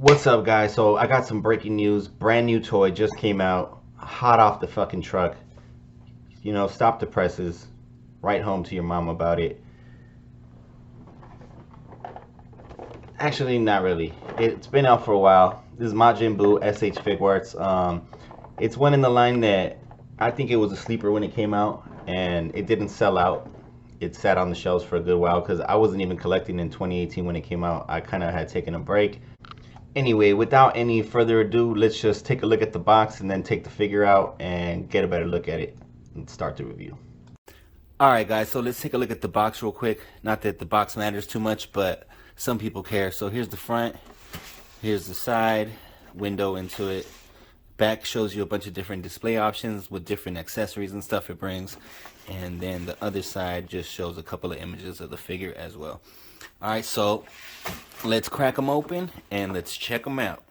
What's up, guys? So I got some breaking news. Brand new toy just came out, hot off the fucking truck. You know, stop the presses. Write home to your mom about it. Actually, not really. It's been out for a while. This is Majin Buu, S.h Figuarts. It's one in the line that I think it was a sleeper when it came out, and it didn't sell out. It sat on the shelves for a good while because I wasn't even collecting in 2018 when it came out. I kind of had taken a break. Anyway, without any further ado, let's just take a look at the box and then take the figure out and get a better look at it and start the review. Alright guys, so let's take a look at the box real quick. Not that the box matters too much, but some people care. So here's the front, here's the side, window into it. Back shows you a bunch of different display options with different accessories and stuff it brings. And then the other side just shows a couple of images of the figure as well. Alright, so let's crack them open and let's check them out.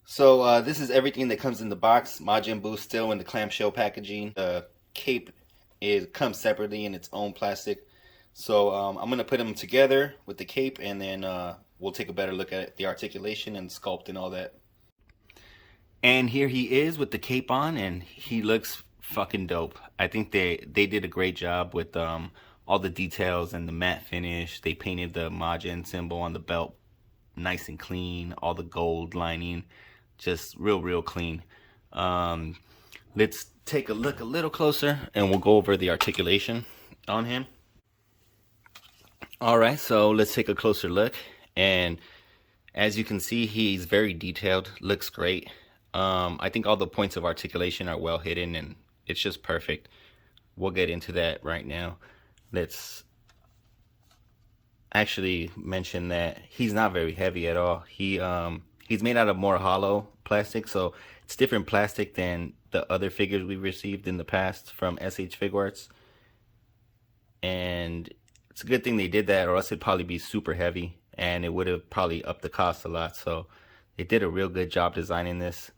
So this is everything that comes in the box. Majin Buu still in the clamshell packaging. The cape comes separately in its own plastic. So I'm going to put them together with the cape, and then we'll take a better look at the articulation and sculpt and all that. And here he is with the cape on, and he looks fucking dope. I think they did a great job with all the details and the matte finish. They painted the Majin symbol on the belt nice and clean. All the gold lining, just real clean. Let's take a look a little closer and we'll go over the articulation on him. Alright, so let's take a closer look. And as you can see, he's very detailed, looks great. I think all the points of articulation are well hidden and it's just perfect. We'll get into that right now. Let's actually mention that he's not very heavy at all. He's made out of more hollow plastic, so it's different plastic than the other figures we've received in the past from S.h Figuarts. And it's a good thing they did that, or else it'd probably be super heavy and it would have probably upped the cost a lot. So they did a real good job designing this.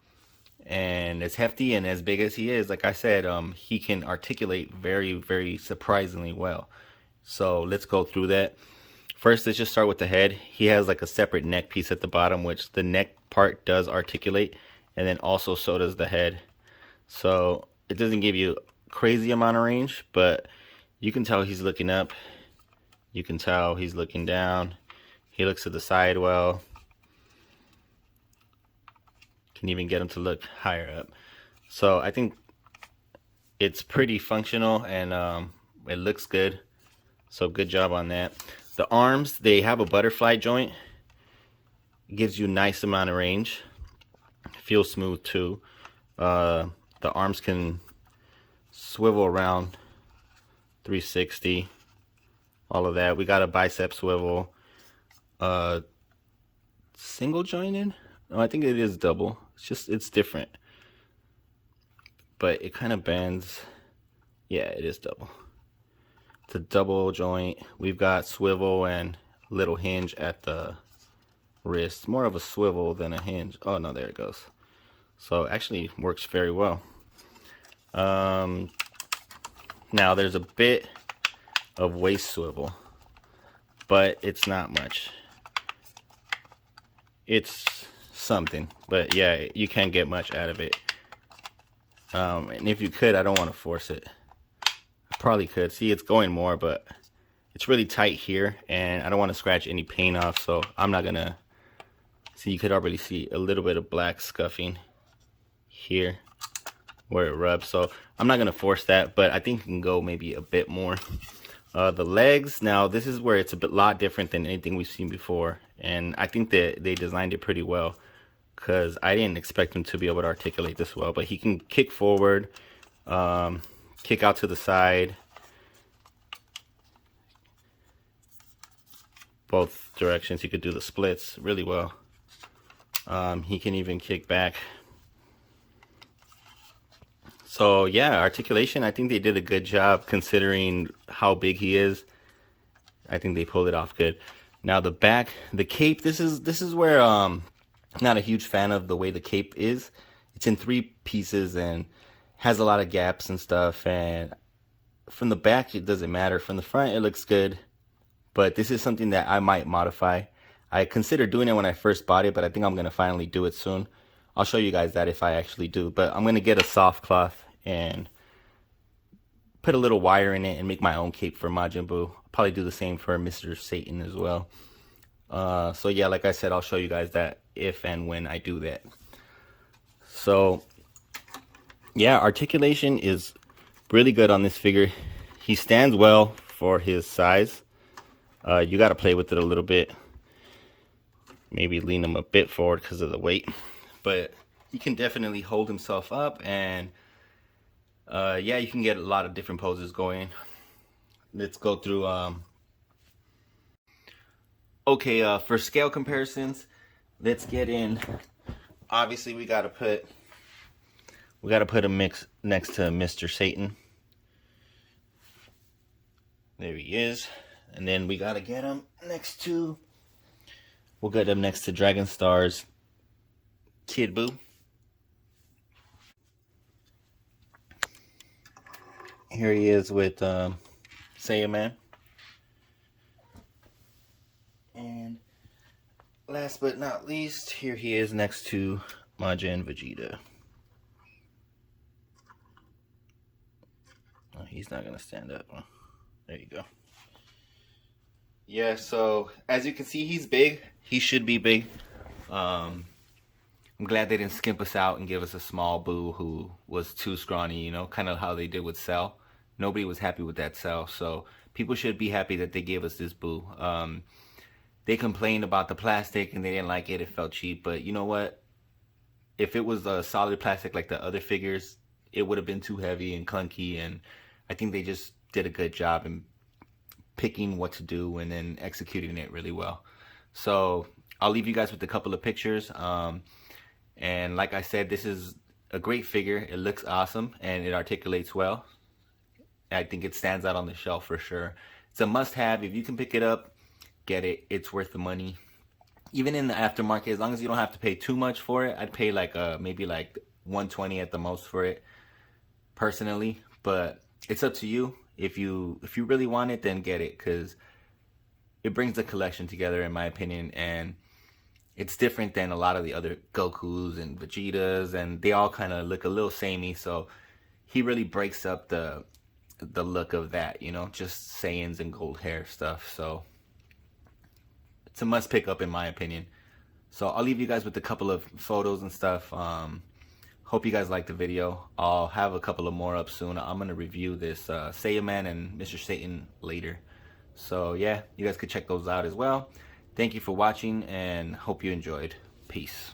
And as hefty and as big as he is, like I said, he can articulate very surprisingly well. So let's go through that. First, let's just start with the head. He has like a separate neck piece at the bottom, which the neck part does articulate, and then also so does the head. So it doesn't give you a crazy amount of range, but you can tell he's looking up. You can tell he's looking down. He looks to the side well. Can even get him to look higher up. So I think it's pretty functional and it looks good. So good job on that. The arms, they have a butterfly joint. It gives you a nice amount of range. Feels smooth too. The arms can swivel around 360. All of that. We got a bicep swivel. Single jointed? No, I think it is double. It's different. But it kind of bends. Yeah, it is double. It's a double joint. We've got swivel and little hinge at the wrist. More of a swivel than a hinge. Oh no, there it goes. So actually works very well. Now there's a bit of waist swivel, but it's not much. It's something, but yeah, you can't get much out of it. And if you could, I don't want to force it. I probably could. See, it's going more, but it's really tight here, and I don't want to scratch any paint off, so I'm not gonna. See, you could already see a little bit of black scuffing here where it rubs, so I'm not gonna force that, but I think you can go maybe a bit more. The legs, now this is where it's a lot different than anything we've seen before, and I think that they designed it pretty well, because I didn't expect him to be able to articulate this well. But he can kick forward, kick out to the side, both directions. He could do the splits really well. He can even kick back. So yeah, articulation, I think they did a good job considering how big he is. I think they pulled it off good. Now the back, the cape, this is where not a huge fan of the way the cape is. It's in 3 pieces and has a lot of gaps and stuff, and from the back it doesn't matter. From the front it looks good, but this is something that I might modify. I considered doing it when I first bought it, but I think I'm going to finally do it soon. I'll show you guys that if I actually do. But I'm going to get a soft cloth and put a little wire in it and make my own cape for Majin Buu. I'll probably do the same for Mr. Satan as well. So yeah, like I said, I'll show you guys that if and when I do that. So yeah, articulation is really good on this figure. He stands well for his size. You got to play with it a little bit. Maybe lean him a bit forward because of the weight. But he can definitely hold himself up, and yeah, you can get a lot of different poses going. Let's go through. Okay, for scale comparisons, let's get in. Obviously, we gotta put him next to Mr. Satan. There he is, and then we gotta get him next to. We'll get him next to Dragon Star's Kid Buu. Here he is with Saiyaman. And last but not least, here he is next to Majin Vegeta. Oh, he's not gonna stand up. Huh? There you go. Yeah, so as you can see, he's big. He should be big. I'm glad they didn't skimp us out and give us a small Buu who was too scrawny, you know, kind of how they did with Cell. Nobody was happy with that Cell, so people should be happy that they gave us this Buu. They complained about the plastic and they didn't like it. It felt cheap, but you know what? If it was a solid plastic like the other figures, it would have been too heavy and clunky, and I think they just did a good job in picking what to do and then executing it really well. So I'll leave you guys with a couple of pictures. And like I said, this is a great figure. It looks awesome and it articulates well. I think it stands out on the shelf for sure. It's a must-have. If you can pick it up, get it. It's worth the money. Even in the aftermarket, as long as you don't have to pay too much for it, I'd pay like maybe like $120 at the most for it personally. But it's up to you. If you really want it, then get it, because it brings the collection together, in my opinion, and it's different than a lot of the other Gokus and Vegetas, and they all kind of look a little samey. So he really breaks up the look of that, you know, just Saiyans and gold hair stuff. So it's a must pick up, in my opinion. So I'll leave you guys with a couple of photos and stuff. Hope you guys liked the video. I'll have a couple of more up soon. I'm going to review this Saiyaman and Mr. Satan later. So yeah, you guys could check those out as well. Thank you for watching and hope you enjoyed. Peace.